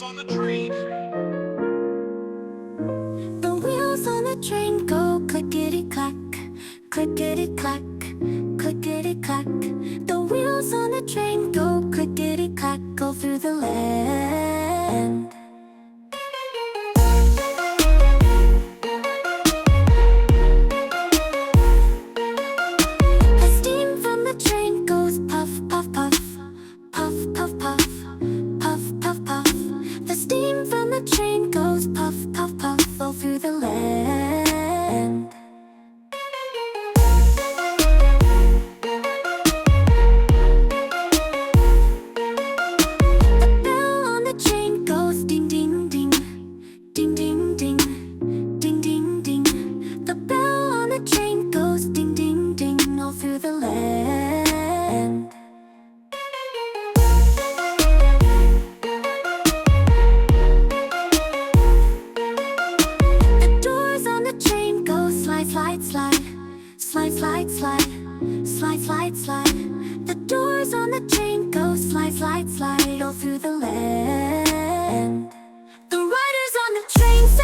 on the train. The wheels on the train go clickety-clack, clickety-clack, clickety-clack. The wheels on the train go clickety-clack, go through the land. The steam from the train goes puff, puff, puff, puff, puff, puff, puff, puff, puff. The steam from the train goes puff, puff, puff, all through the land. The bell on the train goes ding, ding, ding, ding, ding, ding, ding, ding, ding. The bell on the train goes ding, ding, ding, all through the land. The doors on the train go slide, slide, slide, slide, slide, slide, slide, slide, slide. The doors on the train go slide, slide, slide, all through the land. The riders on the train say